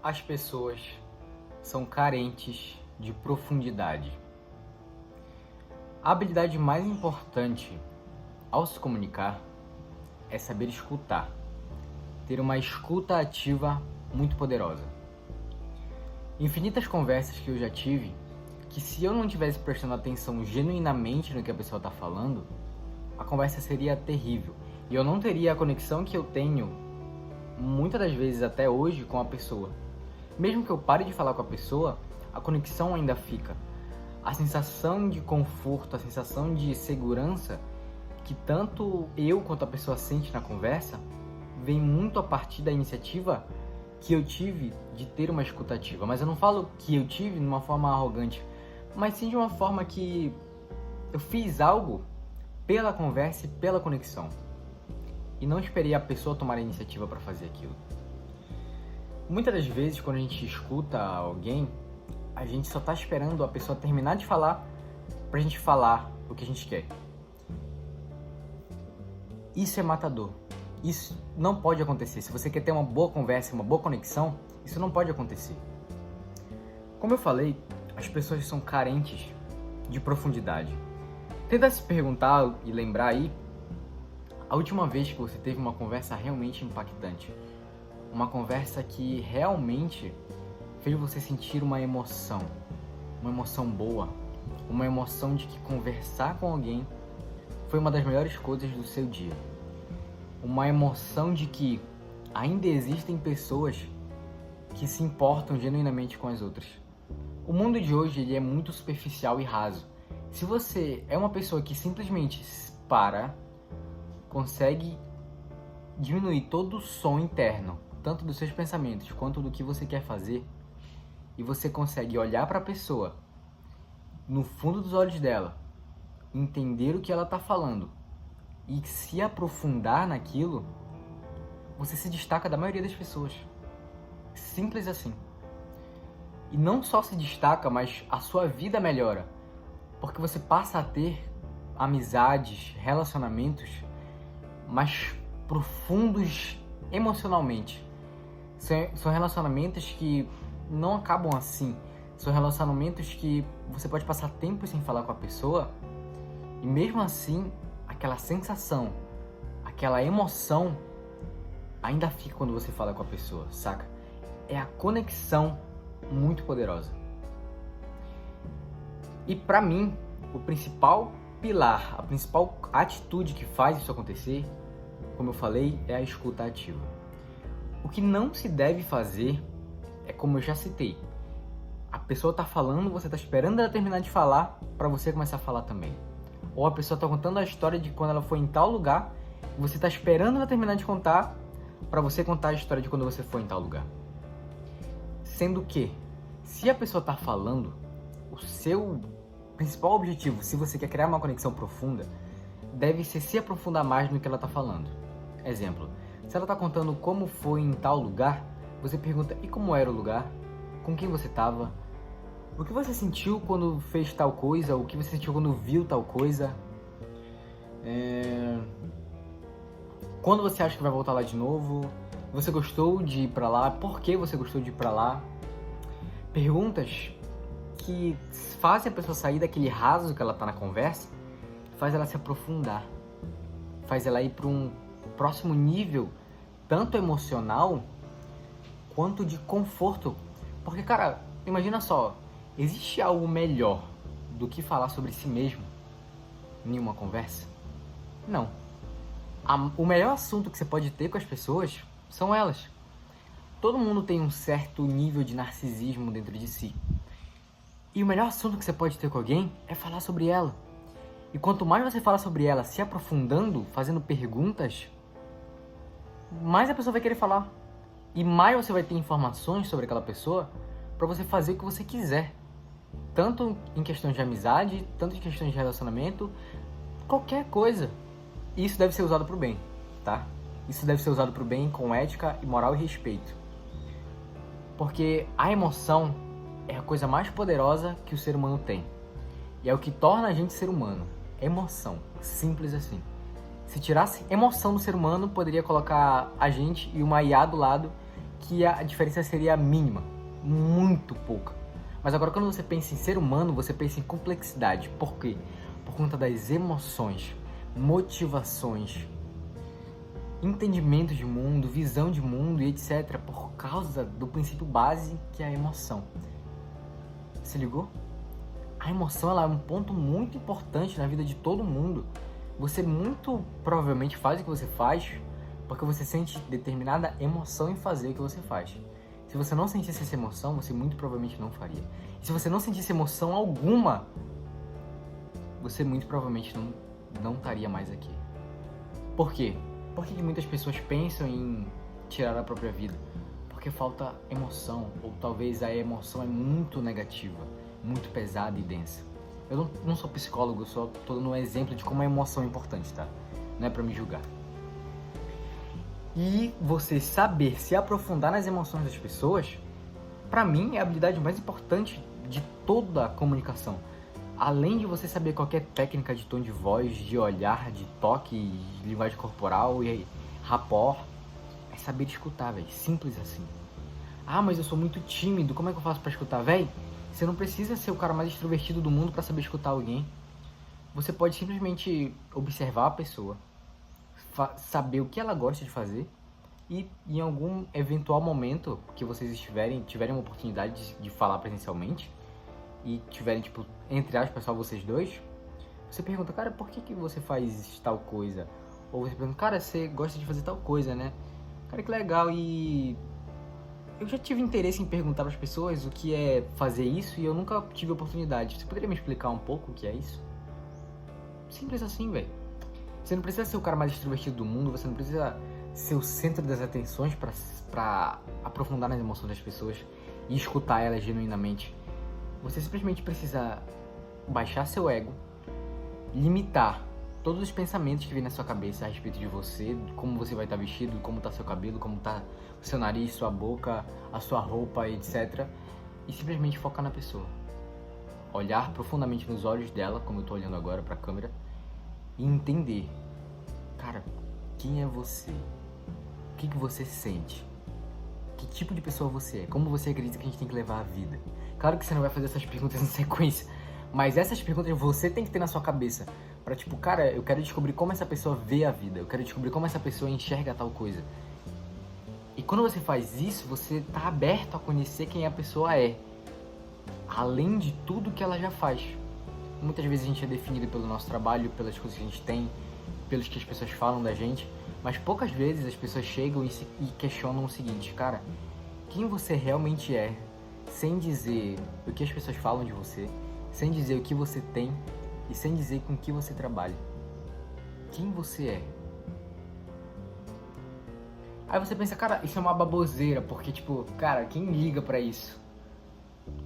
as pessoas são carentes de profundidade. A habilidade mais importante ao se comunicar é saber escutar, ter uma escuta ativa muito poderosa. Infinitas conversas que eu já tive, que se eu não tivesse prestando atenção genuinamente no que a pessoa está falando, a conversa seria terrível. E eu não teria a conexão que eu tenho, muitas das vezes até hoje, com a pessoa. Mesmo que eu pare de falar com a pessoa, a conexão ainda fica. A sensação de conforto, a sensação de segurança que tanto eu quanto a pessoa sente na conversa, vem muito a partir da iniciativa que eu tive de ter uma escuta ativa. Mas eu não falo que eu tive de uma forma arrogante, mas sim de uma forma que eu fiz algo pela conversa e pela conexão. E não esperei a pessoa tomar a iniciativa para fazer aquilo. Muitas das vezes, quando a gente escuta alguém, a gente só está esperando a pessoa terminar de falar para a gente falar o que a gente quer. Isso é matador. Isso não pode acontecer. Se você quer ter uma boa conversa, uma boa conexão, isso não pode acontecer. Como eu falei, as pessoas são carentes de profundidade. Tenta se perguntar e lembrar aí a última vez que você teve uma conversa realmente impactante. Uma conversa que realmente fez você sentir uma emoção boa, uma emoção de que conversar com alguém foi uma das melhores coisas do seu dia. Uma emoção de que ainda existem pessoas que se importam genuinamente com as outras. O mundo de hoje ele é muito superficial e raso. Se você é uma pessoa que simplesmente consegue diminuir todo o som interno, tanto dos seus pensamentos quanto do que você quer fazer, e você consegue olhar para a pessoa no fundo dos olhos dela, entender o que ela está falando e se aprofundar naquilo, você se destaca da maioria das pessoas. Simples assim. E não só se destaca, mas a sua vida melhora, porque você passa a ter amizades, relacionamentos mais profundos emocionalmente. São relacionamentos que não acabam assim. São relacionamentos que você pode passar tempo sem falar com a pessoa e mesmo assim aquela sensação, aquela emoção ainda fica quando você fala com a pessoa, saca? É a conexão muito poderosa. E pra mim, o principal pilar, a principal atitude que faz isso acontecer, como eu falei, é a escuta ativa. O que não se deve fazer é como eu já citei. A pessoa tá falando, você tá esperando ela terminar de falar para você começar a falar também. Ou a pessoa tá contando a história de quando ela foi em tal lugar, e você tá esperando ela terminar de contar para você contar a história de quando você foi em tal lugar. Sendo que, se a pessoa tá falando, o seu principal objetivo, se você quer criar uma conexão profunda, deve ser se aprofundar mais no que ela tá falando. Exemplo, se ela tá contando como foi em tal lugar, você pergunta, e como era o lugar? Com quem você estava? O que você sentiu quando fez tal coisa? O que você sentiu quando viu tal coisa? Quando você acha que vai voltar lá de novo? Você gostou de ir pra lá? Por que você gostou de ir pra lá? Perguntas que fazem a pessoa sair daquele raso que ela tá na conversa, faz ela se aprofundar, faz ela ir para um próximo nível, tanto emocional quanto de conforto. Porque, cara, imagina só, existe algo melhor do que falar sobre si mesmo em uma conversa? Não. O melhor assunto que você pode ter com as pessoas são elas. Todo mundo tem um certo nível de narcisismo dentro de si. E o melhor assunto que você pode ter com alguém é falar sobre ela. E quanto mais você fala sobre ela, se aprofundando, fazendo perguntas, mais a pessoa vai querer falar. E mais você vai ter informações sobre aquela pessoa para você fazer o que você quiser. Tanto em questões de amizade, tanto em questões de relacionamento, qualquer coisa. E isso deve ser usado para o bem, tá? Isso deve ser usado para o bem com ética, moral e respeito. Porque a emoção é a coisa mais poderosa que o ser humano tem. E é o que torna a gente ser humano. Emoção. Simples assim. Se tirasse emoção do ser humano, poderia colocar a gente e uma IA do lado que a diferença seria mínima, muito pouca. Mas agora quando você pensa em ser humano, você pensa em complexidade. Por quê? Por conta das emoções, motivações, entendimento de mundo, visão de mundo e etc. Por causa do princípio base que é a emoção. Se ligou? A emoção ela é um ponto muito importante na vida de todo mundo. Você muito provavelmente faz o que você faz porque você sente determinada emoção em fazer o que você faz. Se você não sentisse essa emoção, você muito provavelmente não faria. E se você não sentisse emoção alguma, você muito provavelmente não estaria mais aqui. Por quê? Por que muitas pessoas pensam em tirar a própria vida? Porque falta emoção, ou talvez a emoção é muito negativa, muito pesada e densa. Eu não sou psicólogo, eu só tô dando um exemplo de como a emoção é importante, tá? Não é pra me julgar. E você saber se aprofundar nas emoções das pessoas, pra mim é a habilidade mais importante de toda a comunicação. Além de você saber qualquer técnica de tom de voz, de olhar, de toque, de linguagem corporal e rapport, é saber escutar, velho. Simples assim. Ah, mas eu sou muito tímido, como é que eu faço pra escutar, velho? Você não precisa ser o cara mais extrovertido do mundo pra saber escutar alguém. Você pode simplesmente observar a pessoa, saber o que ela gosta de fazer e em algum eventual momento que vocês tiverem uma oportunidade de falar presencialmente e tiverem, tipo, entre aspas, só vocês dois, você pergunta, cara, por que você faz tal coisa? Ou você pergunta, cara, você gosta de fazer tal coisa, né? Cara, que legal. E eu já tive interesse em perguntar para as pessoas o que é fazer isso e eu nunca tive oportunidade. Você poderia me explicar um pouco o que é isso? Simples assim, velho. Você não precisa ser o cara mais extrovertido do mundo, você não precisa ser o centro das atenções para aprofundar nas emoções das pessoas e escutar elas genuinamente. Você simplesmente precisa baixar seu ego, limitar todos os pensamentos que vêm na sua cabeça a respeito de você, como você vai estar vestido, como está seu cabelo, como está o seu nariz, sua boca, a sua roupa, etc. E simplesmente focar na pessoa. Olhar profundamente nos olhos dela, como eu estou olhando agora para a câmera, e entender, cara, quem é você? O que você sente? Que tipo de pessoa você é? Como você acredita que a gente tem que levar a vida? Claro que você não vai fazer essas perguntas em sequência, mas essas perguntas você tem que ter na sua cabeça. Pra tipo, cara, eu quero descobrir como essa pessoa vê a vida. Eu quero descobrir como essa pessoa enxerga tal coisa. E quando você faz isso, você tá aberto a conhecer quem a pessoa é. Além de tudo que ela já faz. Muitas vezes a gente é definido pelo nosso trabalho, pelas coisas que a gente tem, pelos que as pessoas falam da gente. Mas poucas vezes as pessoas chegam e questionam o seguinte, cara, quem você realmente é, sem dizer o que as pessoas falam de você, sem dizer o que você tem e sem dizer com que você trabalha. Quem você é? Aí você pensa, cara, isso é uma baboseira, porque tipo, cara, quem liga pra isso?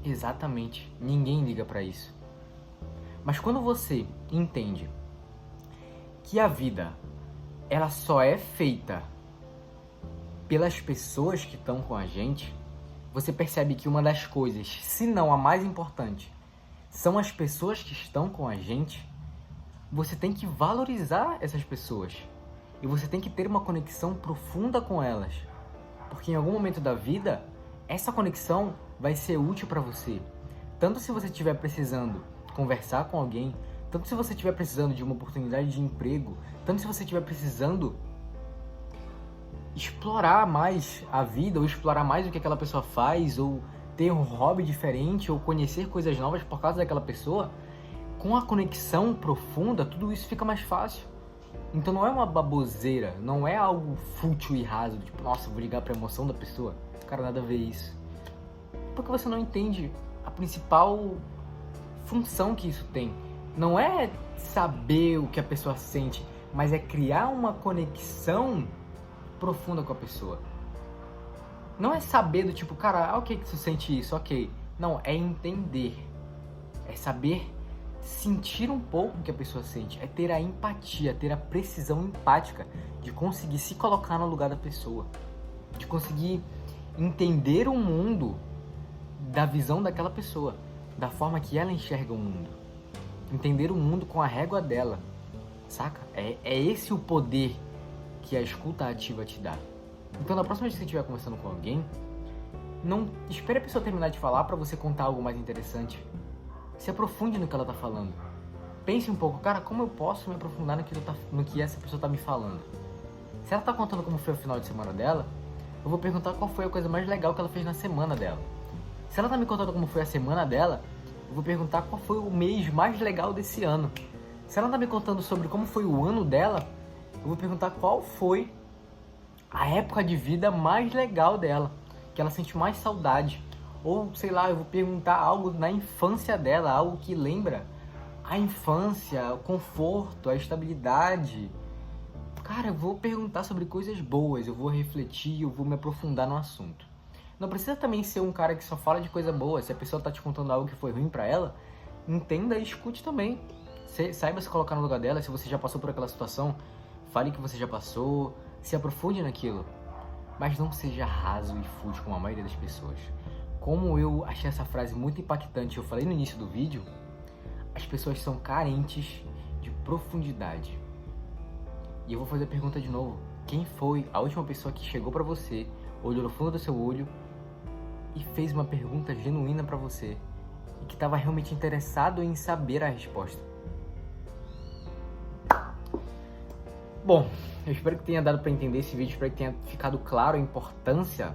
Exatamente, ninguém liga pra isso. Mas quando você entende que a vida, ela só é feita pelas pessoas que estão com a gente, você percebe que uma das coisas, se não a mais importante, são as pessoas que estão com a gente. Você tem que valorizar essas pessoas. E você tem que ter uma conexão profunda com elas. Porque em algum momento da vida, essa conexão vai ser útil para você. Tanto se você estiver precisando conversar com alguém, tanto se você estiver precisando de uma oportunidade de emprego, tanto se você estiver precisando explorar mais a vida, ou explorar mais o que aquela pessoa faz, ou ter um hobby diferente, ou conhecer coisas novas por causa daquela pessoa, com a conexão profunda, tudo isso fica mais fácil. Então não é uma baboseira, não é algo fútil e raso, tipo, nossa, vou ligar pra emoção da pessoa. Cara, nada a ver isso. Porque você não entende a principal função que isso tem. Não é saber o que a pessoa sente, mas é criar uma conexão profunda com a pessoa. Não é saber do tipo, cara, ok que você sente isso, ok. Não, é entender. É saber sentir um pouco o que a pessoa sente. É ter a empatia, ter a precisão empática de conseguir se colocar no lugar da pessoa. De conseguir entender o mundo da visão daquela pessoa. Da forma que ela enxerga o mundo. Entender o mundo com a régua dela. Saca? É esse o poder que a escuta ativa te dá. Então, na próxima vez que você estiver conversando com alguém, não espere a pessoa terminar de falar para você contar algo mais interessante. Se aprofunde no que ela tá falando. Pense um pouco, cara, como eu posso me aprofundar no que essa pessoa tá me falando? Se ela tá contando como foi o final de semana dela, eu vou perguntar qual foi a coisa mais legal que ela fez na semana dela. Se ela tá me contando como foi a semana dela, eu vou perguntar qual foi o mês mais legal desse ano. Se ela tá me contando sobre como foi o ano dela, eu vou perguntar qual foi a época de vida mais legal dela, que ela sente mais saudade. Ou, sei lá, eu vou perguntar algo na infância dela, algo que lembra a infância, o conforto, a estabilidade. Cara, eu vou perguntar sobre coisas boas, eu vou refletir, eu vou me aprofundar no assunto. Não precisa também ser um cara que só fala de coisa boa. Se a pessoa tá te contando algo que foi ruim pra ela, entenda e escute também. Saiba se colocar no lugar dela. Se você já passou por aquela situação, fale que você já passou, se aprofunde naquilo. Mas não seja raso e fútil como a maioria das pessoas. Como eu achei essa frase muito impactante, eu falei no início do vídeo, as pessoas são carentes de profundidade. E eu vou fazer a pergunta de novo. Quem foi a última pessoa que chegou pra você, olhou no fundo do seu olho e fez uma pergunta genuína pra você e que estava realmente interessado em saber a resposta? Bom, eu espero que tenha dado pra entender esse vídeo, espero que tenha ficado claro a importância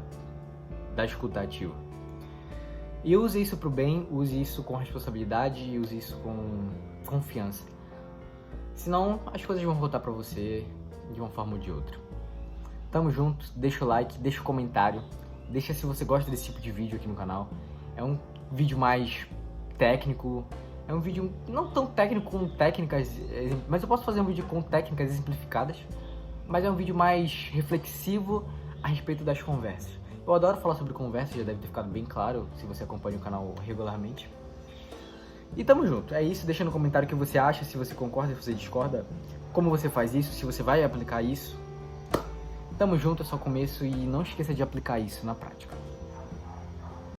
da escuta ativa. E use isso pro bem, use isso com responsabilidade e use isso com confiança. Senão, as coisas vão voltar pra você de uma forma ou de outra. Tamo junto, deixa o like, deixa o comentário, deixa se você gosta desse tipo de vídeo aqui no canal. É um vídeo mais técnico, é um vídeo não tão técnico com técnicas, mas eu posso fazer um vídeo com técnicas exemplificadas, mas é um vídeo mais reflexivo a respeito das conversas. Eu adoro falar sobre conversas, já deve ter ficado bem claro se você acompanha o canal regularmente. E tamo junto, é isso, deixa no comentário o que você acha, se você concorda, se você discorda, como você faz isso, se você vai aplicar isso. Tamo junto, é só começo e não esqueça de aplicar isso na prática.